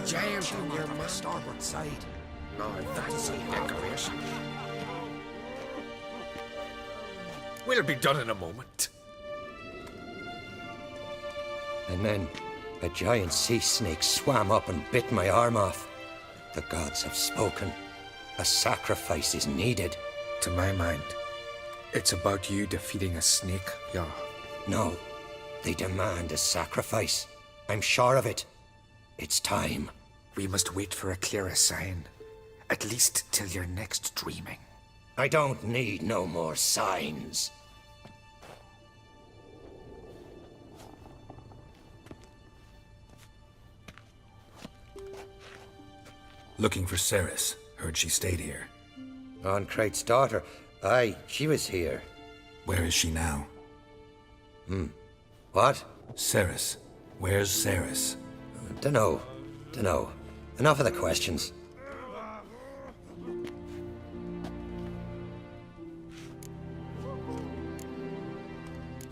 giant on your the starboard side. No, that's a decoration. We'll be done in a moment. And then a giant sea snake swam up and bit my arm off. The gods have spoken. A sacrifice is needed. To my mind, it's about you defeating a snake, Jarl. No, they demand a sacrifice. I'm sure of it. It's time. We must wait for a clearer sign. At least till your next dreaming. I don't need no more signs. Looking for Ceres. Heard she stayed here. On Crate's daughter. Aye, she was here. Where is she now? What? Ceres. Where's Ceres? Dunno. Enough of the questions.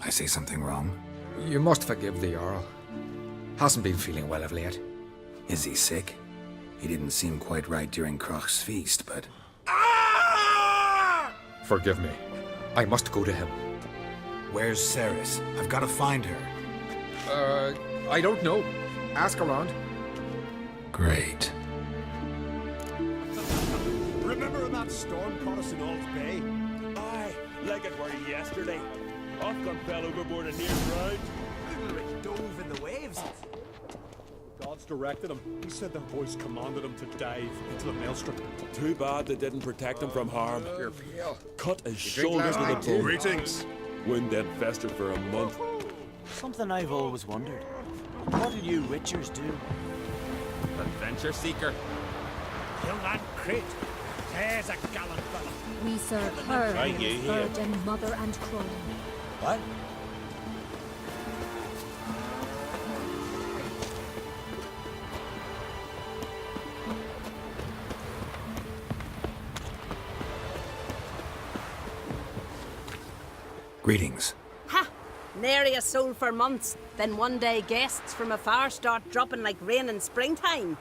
I say something wrong? You must forgive the Jarl. Hasn't been feeling well of late. Is he sick? He didn't seem quite right during Kroch's feast, but... Forgive me. I must go to him. Where's Ceres? I've got to find her. I don't know. Ask around. Great. Remember when that storm caught us in Ald's Bay? Aye, like it were yesterday. Ofcom fell overboard and near drowned. Ulrich dove in the waves. God's directed him. He said the boys commanded him to dive into the maelstrom. Too bad they didn't protect him from harm. You're pale. Cut his drink shoulder last to the night too? bone. Greetings. Wound then festered for a month. Something I've always wondered. What do you witchers do? Adventure seeker. Kill that crate. There's a gallant fella. We serve her, Aye, who you is hear. virgin mother and crone. What? Greetings. Ha! Nary a soul for months. Then one day guests from afar start dropping like rain in springtime.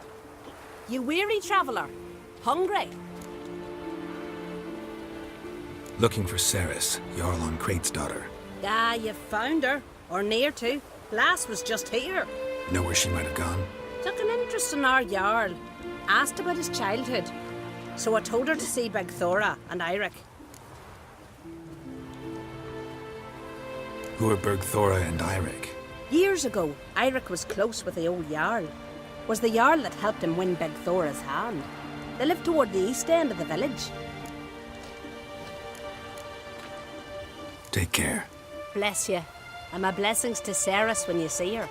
You weary traveller? Hungry? Looking for Ceres, Jarl on Crate's daughter. Ah, you found her. Or near to. Lass was just here. Know where she might have gone? Took an interest in our Jarl. Asked about his childhood. So I told her to see Beg Thora and Eirik. Who are Bergthora and Eirik? Years ago, Eirik was close with the old Jarl. Was the Jarl that helped him win Beg Thora's hand. They lived toward the east end of the village. Take care. Bless you. And my blessings to Ceres when you see her.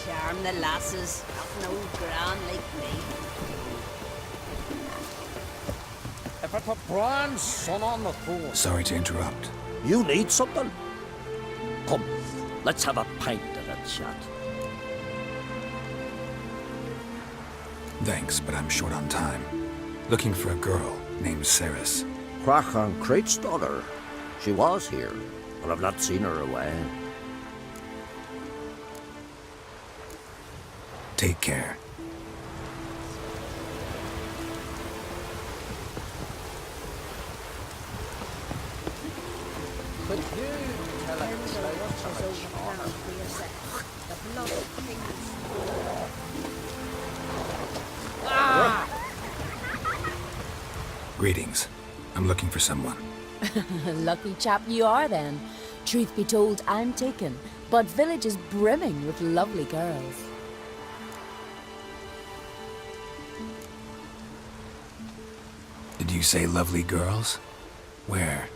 Charm the lasses, not no grand like me. If it were Bran's son on the throne. Sorry to interrupt. You need something? Come, let's have a pint and a chat. Thanks, but I'm short on time. Looking for a girl named Ceres. Crach on Crate's daughter. She was here, but I've not seen her away. Take care. Could you tell us The blood of kings. Greetings. I'm looking for someone. Lucky chap you are then. Truth be told, I'm taken, but village is brimming with lovely girls. Did you say lovely girls? Where?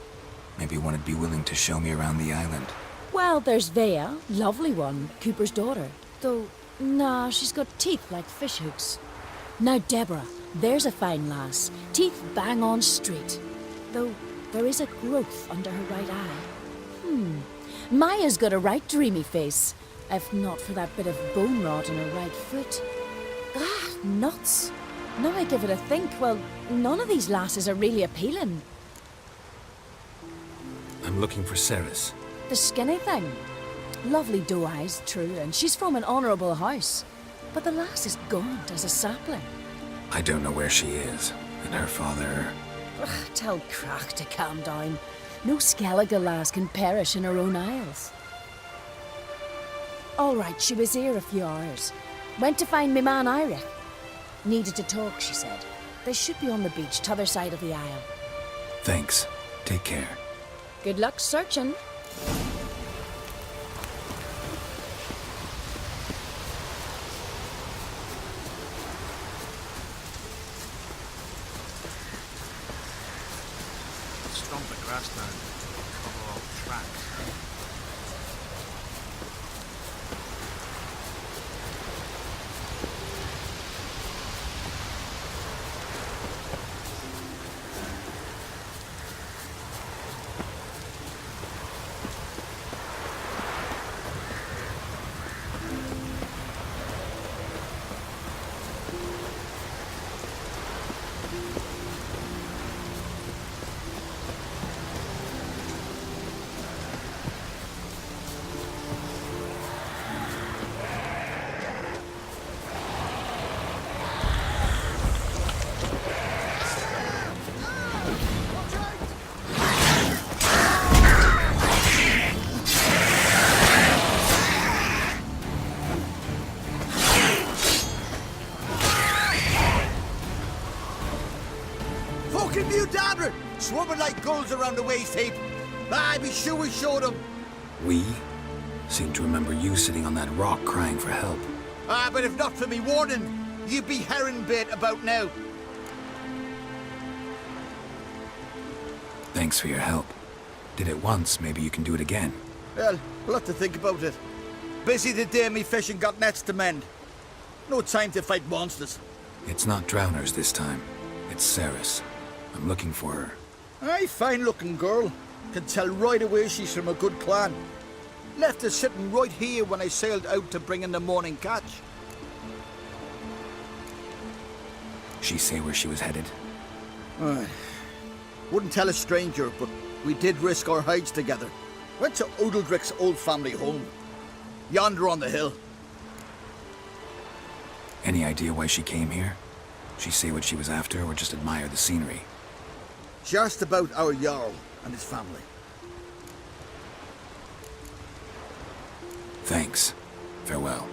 Maybe one would be willing to show me around the island. Well, there's Vea, lovely one, Cooper's daughter. Though, nah, she's got teeth like fish hooks. Now Deborah, there's a fine lass, teeth bang on straight. Though there is a growth under her right eye. Maya's got a right dreamy face, if not for that bit of bone rot in her right foot. Ah, nuts. Now I give it a think, well, none of these lasses are really appealing. I'm looking for Ceres. The skinny thing. Lovely doe eyes, true, and she's from an honourable house. But the lass is gaunt as a sapling. I don't know where she is, and her father... Tell Crach to calm down. No Skellige lass can perish in her own isles. All right, she was here a few hours. Went to find me man Iric. Needed to talk, she said. They should be on the beach, t'other side of the isle. Thanks. Take care. Good luck searching. Stomp the grass down. Cover all tracks. Fucking mute Dabber! Swarming like gulls around the waist heap. I be sure we showed them. We? Seem to remember you sitting on that rock crying for help. But if not for me warning, you'd be herring bait about now. Thanks for your help. Did it once, maybe you can do it again. Well, we'll have to think about it. Busy the day me fishing got nets to mend. No time to fight monsters. It's not drowners this time. It's Ceres. I'm looking for her. Aye, fine-looking girl. Can tell right away she's from a good clan. Left her sitting right here when I sailed out to bring in the morning catch. She say where she was headed? Wouldn't tell a stranger, but we did risk our hides together. Went to Odeldrick's old family home. Yonder on the hill. Any idea why she came here? She say what she was after, or just admire the scenery? She asked about our Jarl and his family. Thanks. Farewell.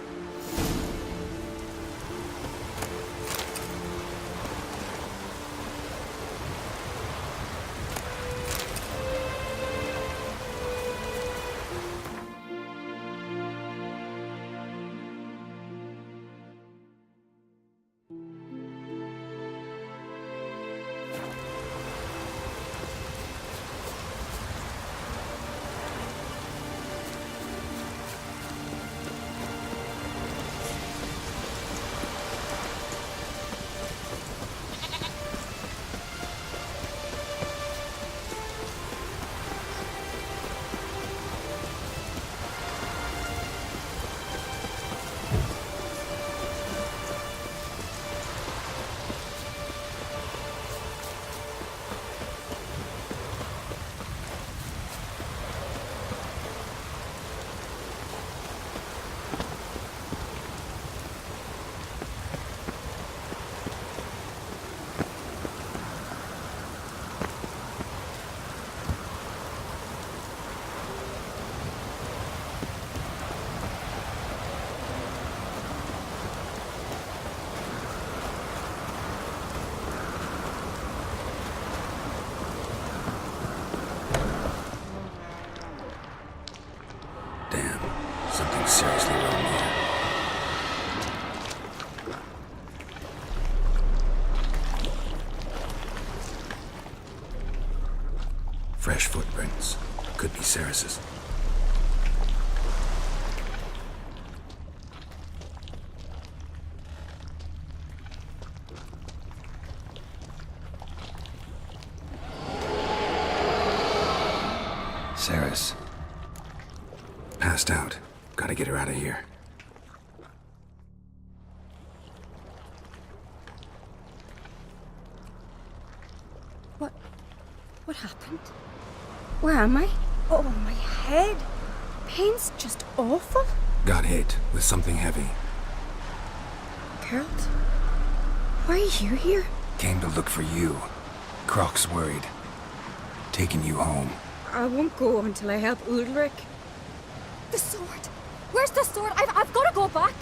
Seriously wrong here. Fresh footprints. Could be Ceres's. Ceres. Passed out. Gotta get her out of here. What happened? Where am I? Oh, my head. Pain's just awful. Got hit with something heavy. Geralt, why are you here? Came to look for you. Croc's worried. Taking you home. I won't go until I help Ulrich. The sword! Where's the sword? I've got to go back!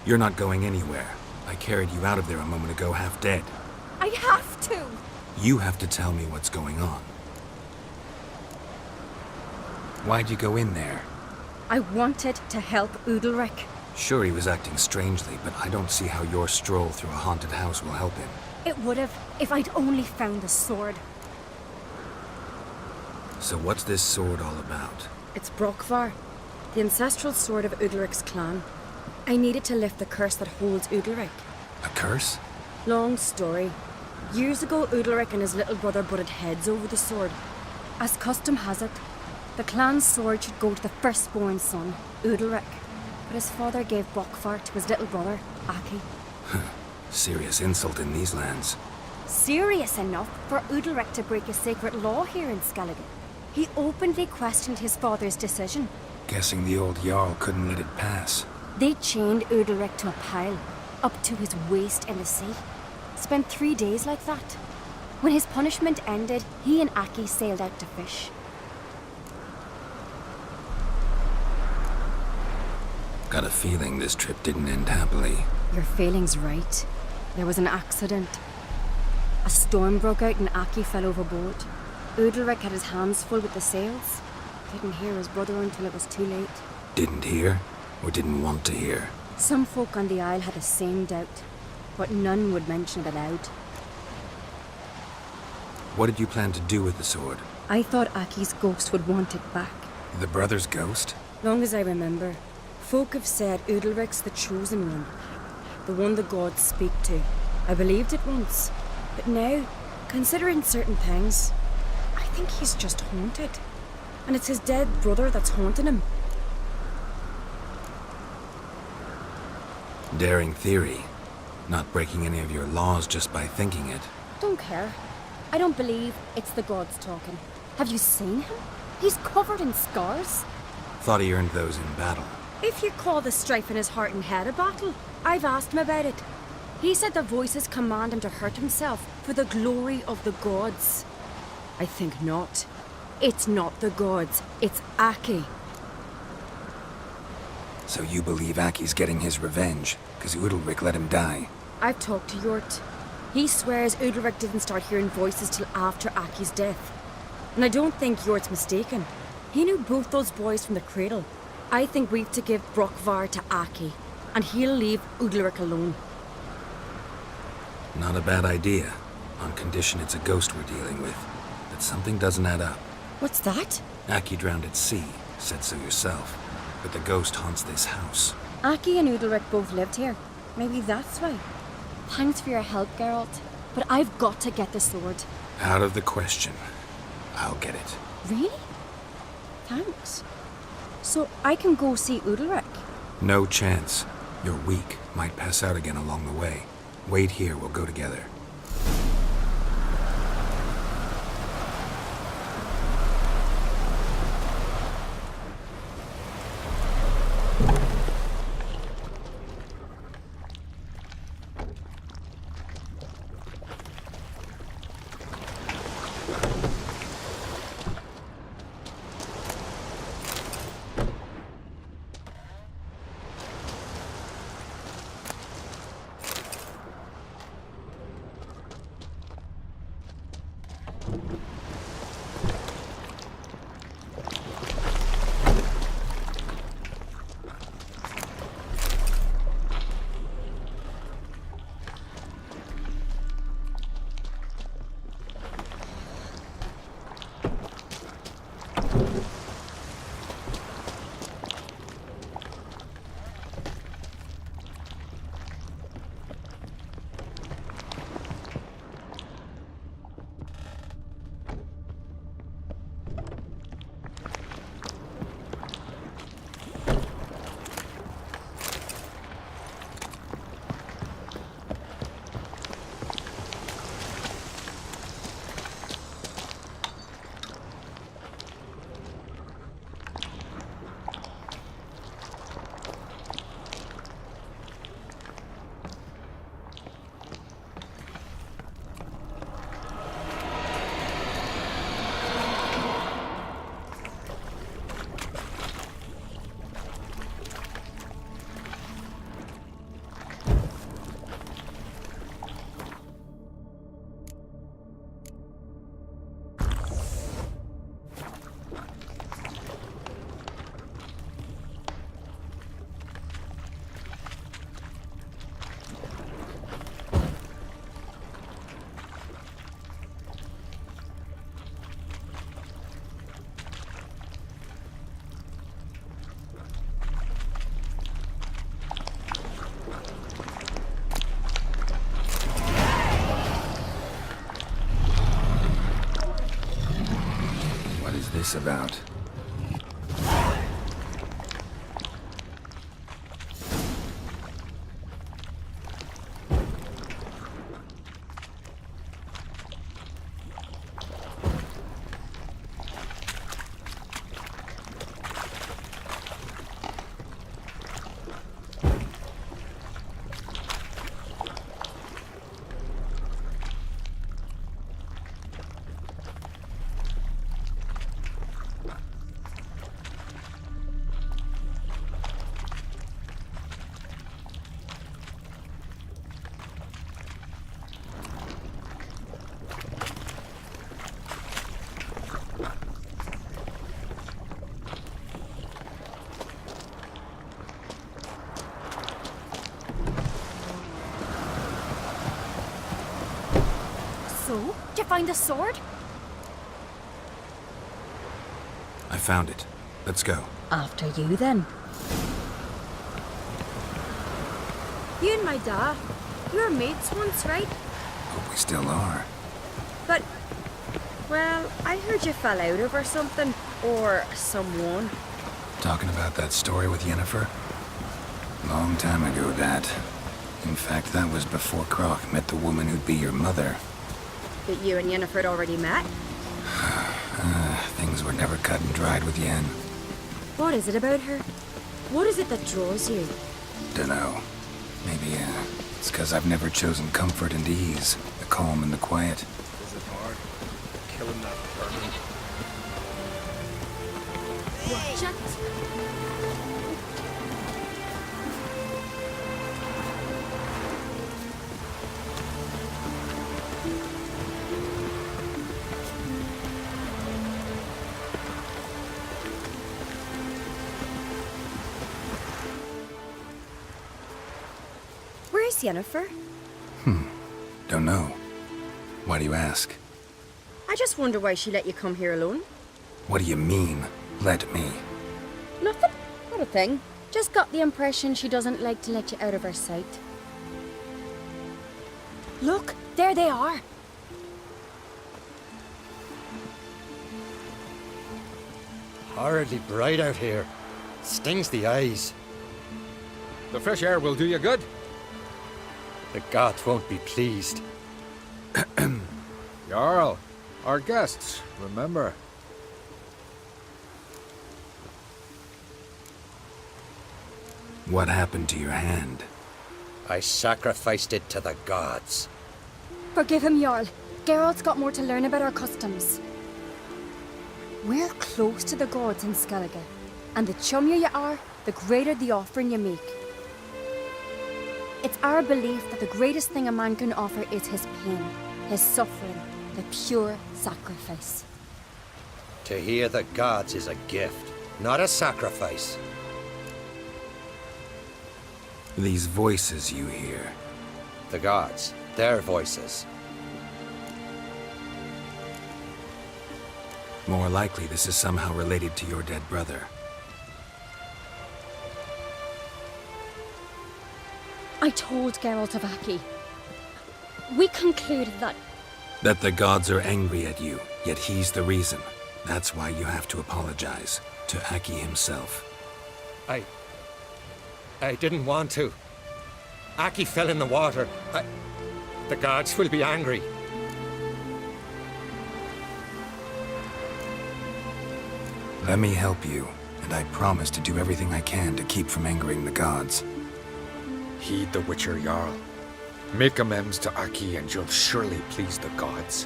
You're not going anywhere. I carried you out of there a moment ago half dead. I have to! You have to tell me what's going on. Why'd you go in there? I wanted to help Ulrich. Sure, he was acting strangely, but I don't see how your stroll through a haunted house will help him. It would have if I'd only found the sword. So what's this sword all about? It's Brokvar, the ancestral sword of Udalric's clan. I needed to lift the curse that holds Udalric. A curse? Long story. Years ago, Udalric and his little brother butted heads over the sword. As custom has it, the clan's sword should go to the firstborn son, Udalric. But his father gave Brokvar to his little brother, Aki. Serious insult in these lands. Serious enough for Udalric to break a sacred law here in Skellige. He openly questioned his father's decision. Guessing the old Jarl couldn't let it pass. They chained Udalric to a pile, up to his waist in the sea. Spent 3 days like that. When his punishment ended, he and Aki sailed out to fish. Got a feeling this trip didn't end happily. Your feeling's right. There was an accident. A storm broke out and Aki fell overboard. Udalric had his hands full with the sails. Didn't hear his brother until it was too late. Didn't hear? Or didn't want to hear? Some folk on the Isle had the same doubt, but none would mention it aloud. What did you plan to do with the sword? I thought Aki's ghost would want it back. The brother's ghost? Long as I remember, folk have said Udalric's the chosen one. The one the gods speak to. I believed it once. But now, considering certain things, I think he's just haunted. And it's his dead brother that's haunting him. Daring theory. Not breaking any of your laws just by thinking it. Don't care. I don't believe it's the gods talking. Have you seen him? He's covered in scars. Thought he earned those in battle. If you call the strife in his heart and head a battle, I've asked him about it. He said the voices command him to hurt himself for the glory of the gods. I think not. It's not the gods, it's Aki. So you believe Aki's getting his revenge, because Udalric let him die? I've talked to Yort. He swears Udalric didn't start hearing voices till after Aki's death. And I don't think Yort's mistaken. He knew both those boys from the cradle. I think we've to give Brokvar to Aki, and he'll leave Udalric alone. Not a bad idea, on condition it's a ghost we're dealing with. But something doesn't add up. What's that? Aki drowned at sea, said so yourself. But the ghost haunts this house. Aki and Udalric both lived here. Maybe that's why. Thanks for your help, Geralt. But I've got to get the sword. Out of the question. I'll get it. Really? Thanks. So I can go see Udalric? No chance. You're weak. Might pass out again along the way. Wait here, we'll go together. this about? So, did you find a sword? I found it. Let's go. After you, then. You and my dad, you were mates once, right? Hope we still are. But, well, I heard you fell out over something, or someone. Talking about that story with Yennefer? Long time ago, that. In fact, that was before Croc met the woman who'd be your mother. That you and Yennefer had already met? Things were never cut and dried with Yen. What is it about her? What is it that draws you? Dunno. Maybe, it's because I've never chosen comfort and ease, the calm and the quiet. Is it hard? Killing that vermin. Watch it. Where's Yennefer? Don't know. Why do you ask? I just wonder why she let you come here alone. What do you mean, let me? Nothing. Not a thing. Just got the impression she doesn't like to let you out of her sight. Look, there they are. Horridly bright out here. Stings the eyes. The fresh air will do you good. The gods won't be pleased. Jarl, our guests, remember. What happened to your hand? I sacrificed it to the gods. Forgive him, Jarl. Geralt's got more to learn about our customs. We're close to the gods in Skellige, and the chummier you are, the greater the offering you make. It's our belief that the greatest thing a man can offer is his pain, his suffering, the pure sacrifice. To hear the gods is a gift, not a sacrifice. These voices you hear. The gods, their voices. More likely this is somehow related to your dead brother. I told Geralt of Aki. We concluded that... That the gods are angry at you, yet he's the reason. That's why you have to apologize to Aki himself. I didn't want to. Aki fell in the water. The gods will be angry. Let me help you, and I promise to do everything I can to keep from angering the gods. Heed the Witcher Jarl. Make amends to Aki and you'll surely please the gods.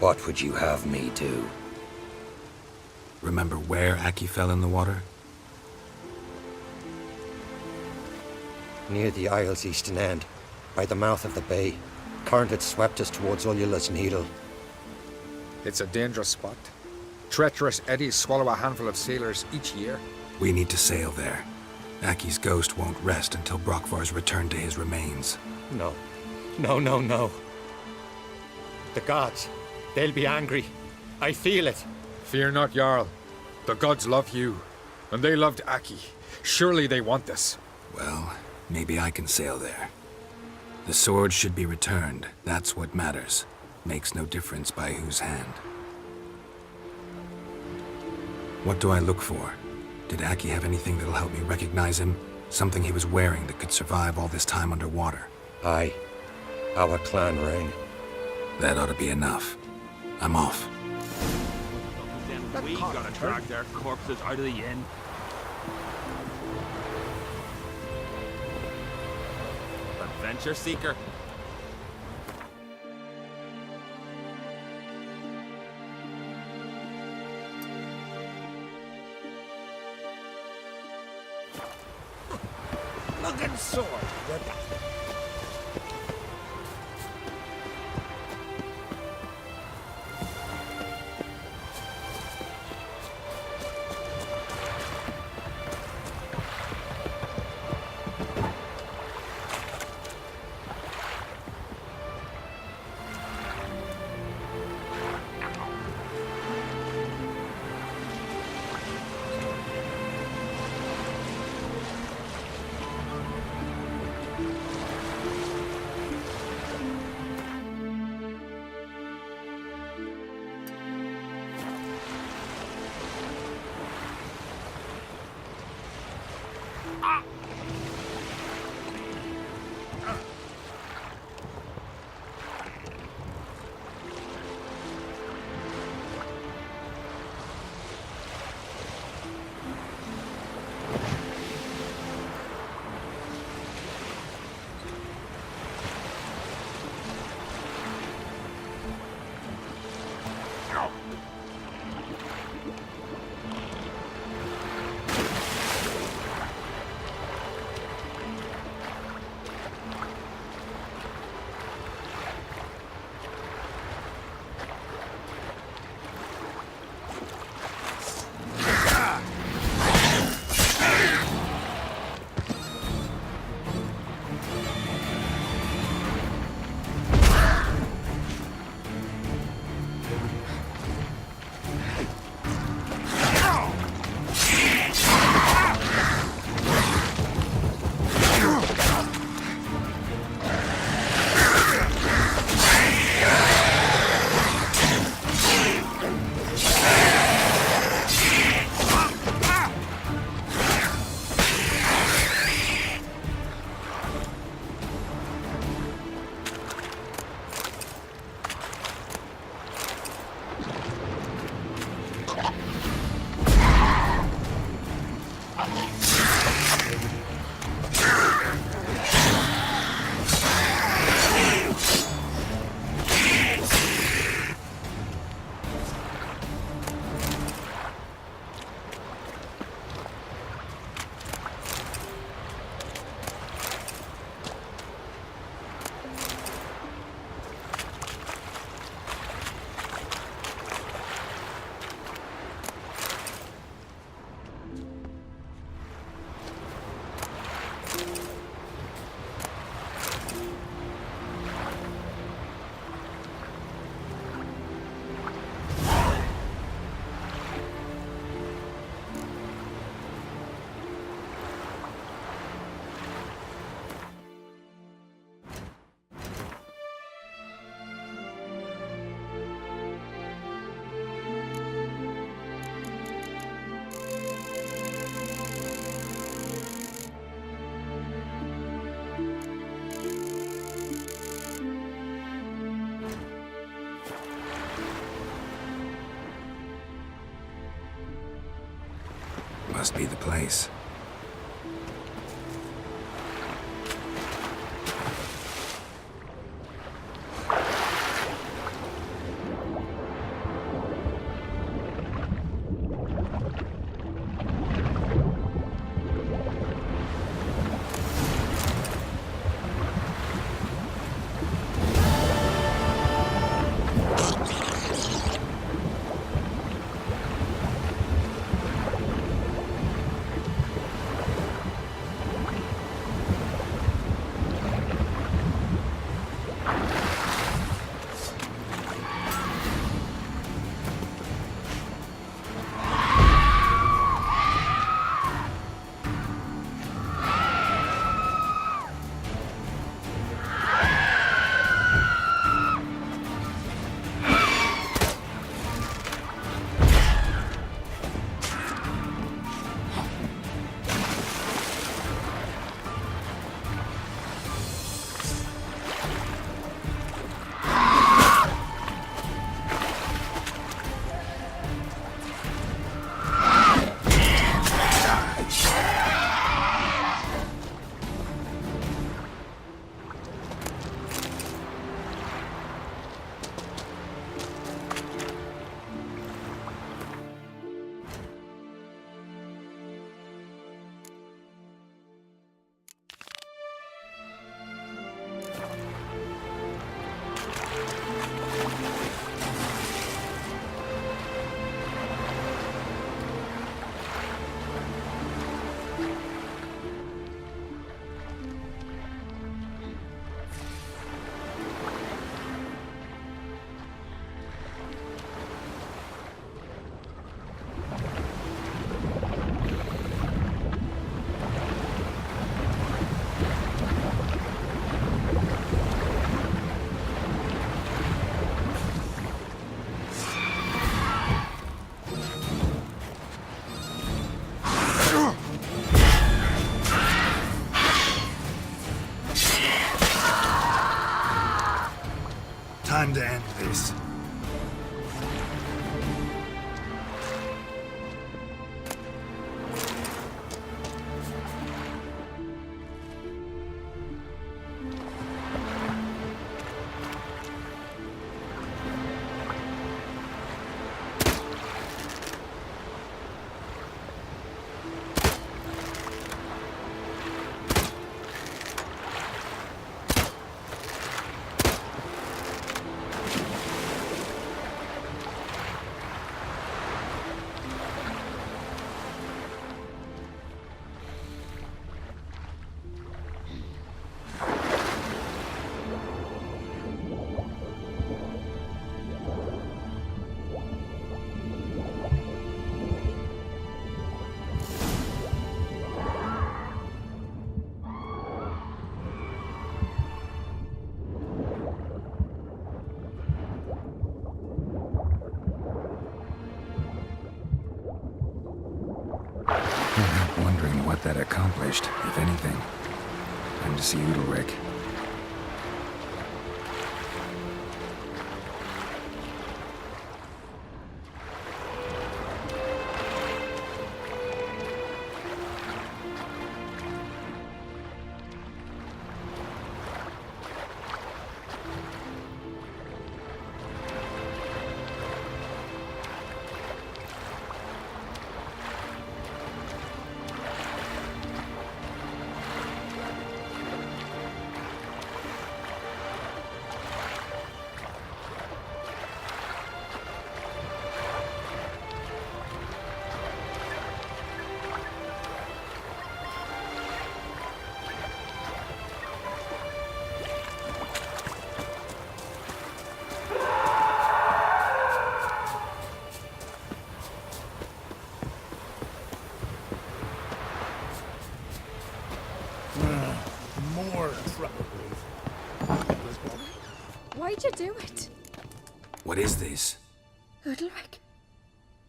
What would you have me do? Remember where Aki fell in the water? Near the Isle's eastern end, by the mouth of the bay. Current had swept us towards Ullula's Needle. It's a dangerous spot. Treacherous eddies swallow a handful of sailors each year. We need to sail there. Aki's ghost won't rest until Brokvar's returned to his remains. No. No. The gods, they'll be angry. I feel it. Fear not, Jarl. The gods love you, and they loved Aki. Surely they want this. Well, maybe I can sail there. The sword should be returned. That's what matters. Makes no difference by whose hand. What do I look for? Did Aki have anything that'll help me recognize him? Something he was wearing that could survive all this time underwater? Aye. Our clan ring. That ought to be enough. I'm off. Then we gotta drag their corpses out of the inn. Adventure seeker. Looking sword. Must be the place. time to end this. Wondering what that accomplished, if anything. Time to see Udalric. More trouble. Why'd you do it? What is this? Udalric.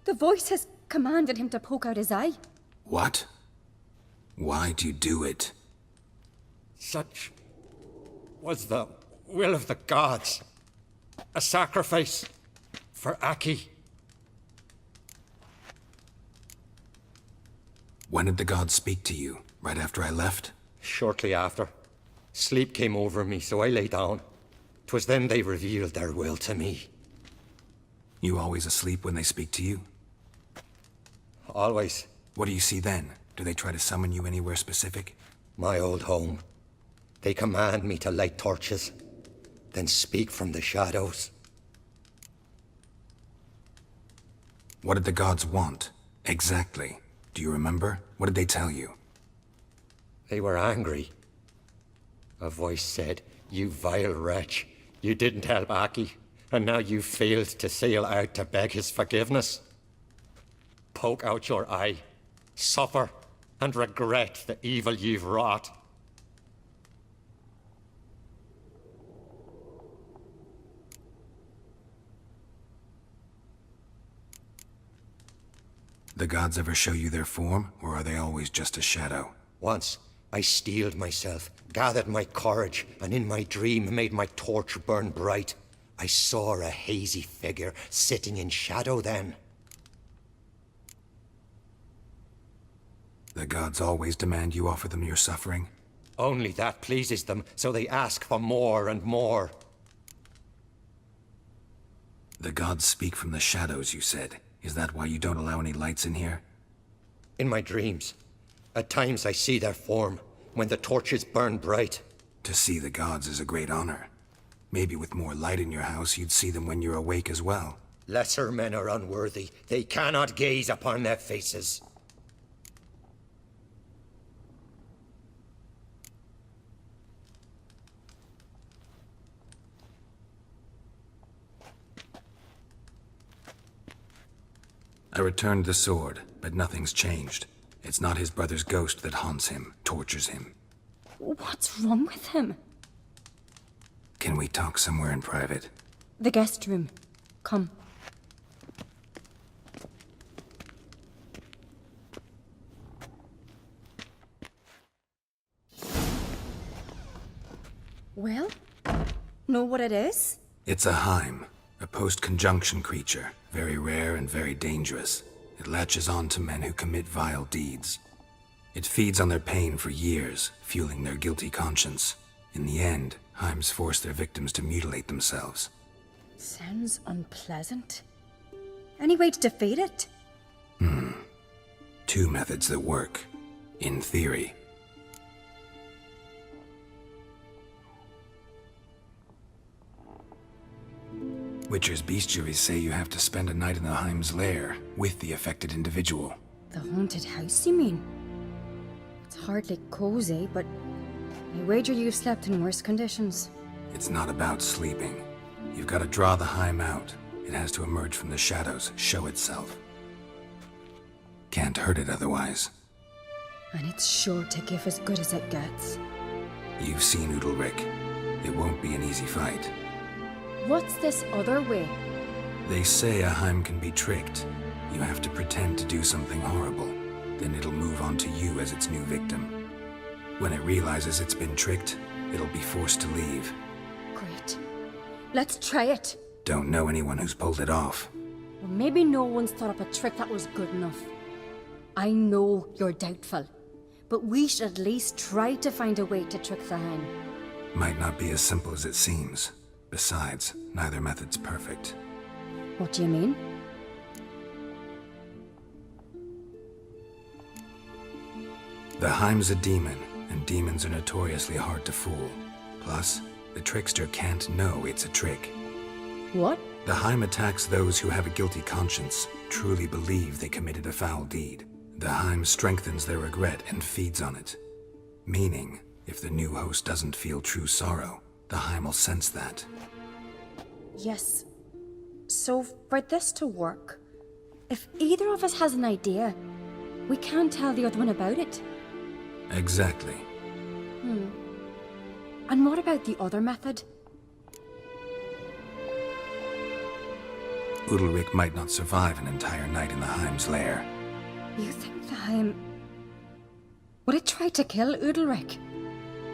The voice has commanded him to poke out his eye. What? Why'd you do it? Such was the will of the gods. A sacrifice for Aki. When did the gods speak to you? Right after I left? Shortly after. Sleep came over me, so I lay down. 'Twas then they revealed their will to me. You always asleep when they speak to you? Always. What do you see then? Do they try to summon you anywhere specific? My old home. They command me to light torches, then speak from the shadows. What did the gods want? Exactly. Do you remember? What did they tell you? They were angry. A voice said, "You vile wretch, you didn't help Aki, and now you failed to sail out to beg his forgiveness. Poke out your eye, suffer, and regret the evil you've wrought." The gods ever show you their form, or are they always just a shadow? Once, I steeled myself, gathered my courage, and in my dream made my torch burn bright. I saw a hazy figure sitting in shadow then. The gods always demand you offer them your suffering? Only that pleases them, so they ask for more and more. The gods speak from the shadows, you said. Is that why you don't allow any lights in here? In my dreams. At times I see their form, when the torches burn bright. To see the gods is a great honor. Maybe with more light in your house, you'd see them when you're awake as well. Lesser men are unworthy. They cannot gaze upon their faces. I returned the sword, but nothing's changed. It's not his brother's ghost that haunts him, tortures him. What's wrong with him? Can we talk somewhere in private? The guest room. Come. Well, know what it is? It's a Heim, a post-conjunction creature, very rare and very dangerous. It latches on to men who commit vile deeds. It feeds on their pain for years, fueling their guilty conscience. In the end, Heims force their victims to mutilate themselves. Sounds unpleasant. Any way to defeat it? Two methods that work, in theory. Witcher's bestiaries say you have to spend a night in the Heim's lair with the affected individual. The haunted house, you mean? It's hardly cozy, but I wager you've slept in worse conditions. It's not about sleeping. You've got to draw the Heim out. It has to emerge from the shadows, show itself. Can't hurt it otherwise. And it's sure to give as good as it gets. You've seen Udalric. It won't be an easy fight. What's this other way? They say a Heim can be tricked. You have to pretend to do something horrible. Then it'll move on to you as its new victim. When it realizes it's been tricked, it'll be forced to leave. Great. Let's try it. Don't know anyone who's pulled it off. Well, maybe no one's thought up a trick that was good enough. I know you're doubtful, but we should at least try to find a way to trick the Heim. Might not be as simple as it seems. Besides, neither method's perfect. What do you mean? The Heim's a demon, and demons are notoriously hard to fool. Plus, the trickster can't know it's a trick. What? The Heim attacks those who have a guilty conscience, truly believe they committed a foul deed. The Heim strengthens their regret and feeds on it. Meaning, if the new host doesn't feel true sorrow, the Heim will sense that. Yes. So, for this to work, if either of us has an idea, we can't tell the other one about it. Exactly. And what about the other method? Udalric might not survive an entire night in the Heim's lair. You think the Heim... Would it try to kill Udalric?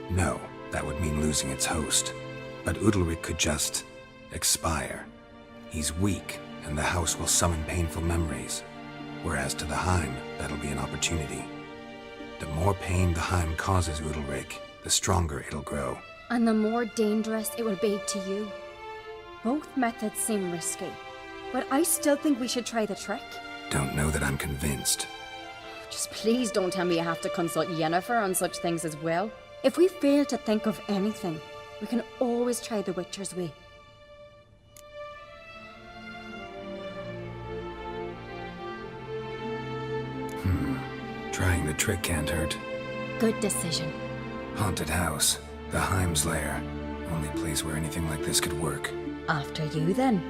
No, that would mean losing its host. But Udalric could just expire. He's weak, and the house will summon painful memories. Whereas to the Heim, that'll be an opportunity. The more pain the Heim causes Udalric, the stronger it'll grow. And the more dangerous it will be to you. Both methods seem risky, but I still think we should try the trick. Don't know that I'm convinced. Just please don't tell me you have to consult Yennefer on such things as well. If we fail to think of anything, we can always try the Witcher's way. Trying the trick can't hurt. Good decision. Haunted house. The Heim's lair. Only place where anything like this could work. After you, then.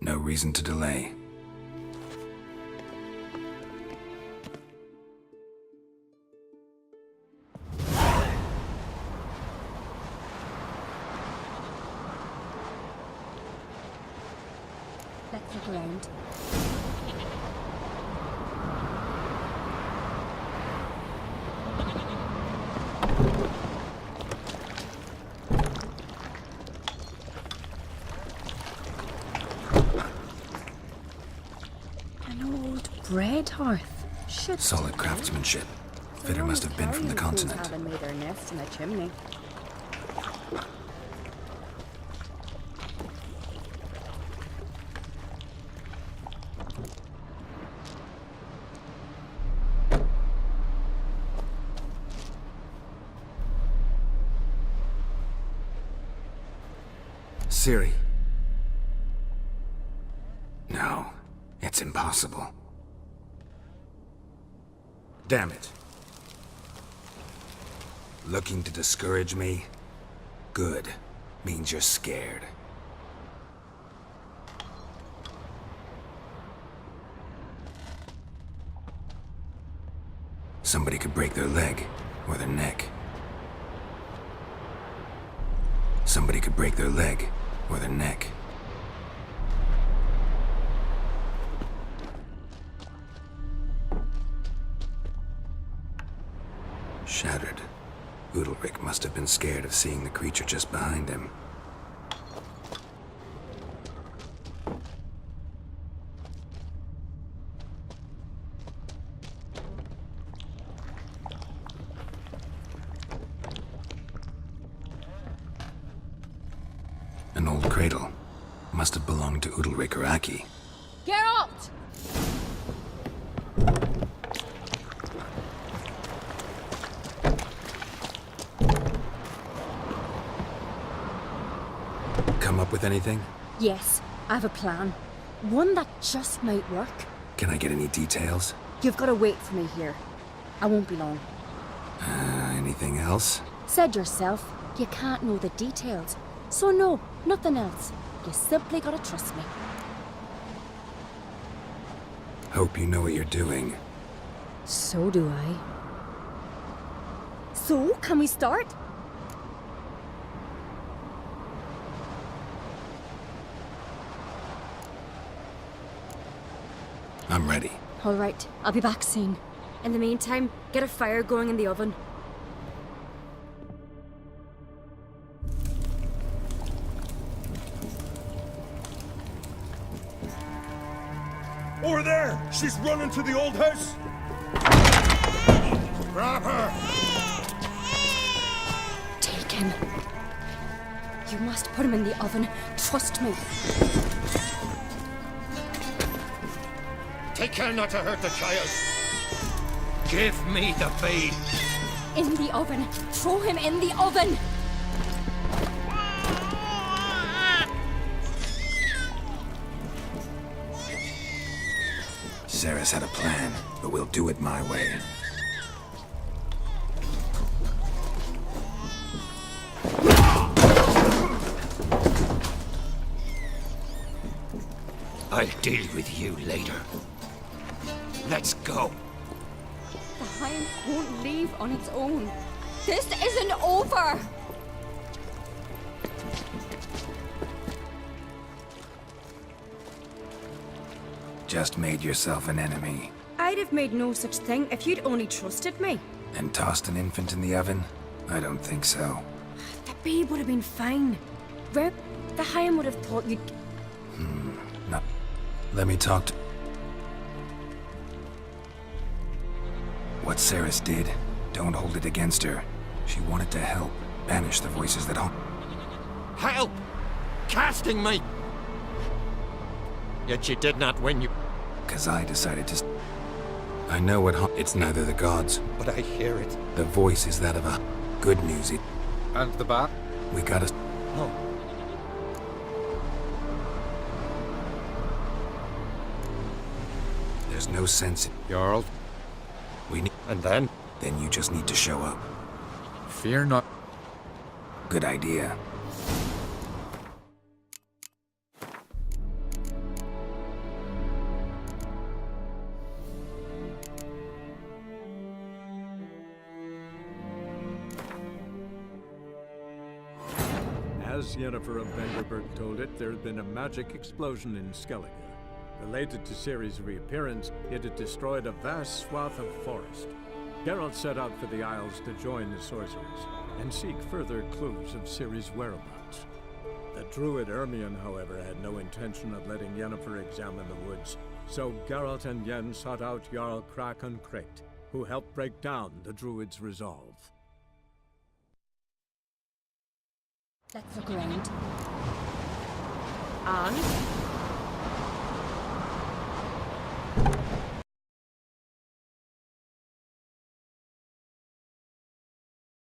No reason to delay. Let's look around. An old bread hearth. Shit. Solid craftsmanship. Fitter must have been from the continent. Haven't made their nest in a chimney. Ciri. No, it's impossible. Damn it. Looking to discourage me? Good. Means you're scared. Somebody could break their leg, or their neck. Somebody could break their leg, or their neck. Shattered. Udalric must have been scared of seeing the creature just behind him. An old cradle. Must have belonged to Udalric or Aki. Geralt! Come up with anything? Yes, I have a plan. One that just might work. Can I get any details? You've got to wait for me here. I won't be long. Anything else? Said yourself, you can't know the details. So no, nothing else. You simply gotta trust me. Hope you know what you're doing. So do I. So, can we start? I'm ready. All right, I'll be back soon. In the meantime, get a fire going in the oven. Over there! She's running to the old house! Grab her! Take him. You must put him in the oven. Trust me. Take care not to hurt the child. Give me the babe. In the oven. Throw him in the oven. Sarah's had a plan, but we'll do it my way. I'll deal with you later. Let's go. The Hind won't leave on its own. This isn't over! Just made yourself an enemy. I'd have made no such thing if you'd only trusted me. And tossed an infant in the oven? I don't think so. The babe would have been fine. Rip, the Hind would have thought you'd... No. Let me talk to... What Ceres did, don't hold it against her. She wanted to help, banish the voices that haunt... Help! Casting me! Yet she did not win you. 'Cause I decided to... I know what it's neither the gods. But I hear it. The voice is that of a... Good news, it... And the bat? We gotta... No. There's no sense in... Jarl, We need... And then? Then you just need to show up. fear not. Good idea. As Yennefer of Vengerberg told it, there had been a magic explosion in Skellige. Related to Ciri's reappearance, it had destroyed a vast swath of forest. Geralt set out for the Isles to join the sorcerers, and seek further clues of Ciri's whereabouts. The druid Ermion, however, had no intention of letting Yennefer examine the woods, so Geralt and Yen sought out Jarl Krakon Krayt, who helped break down the druid's resolve. Let's look around. And?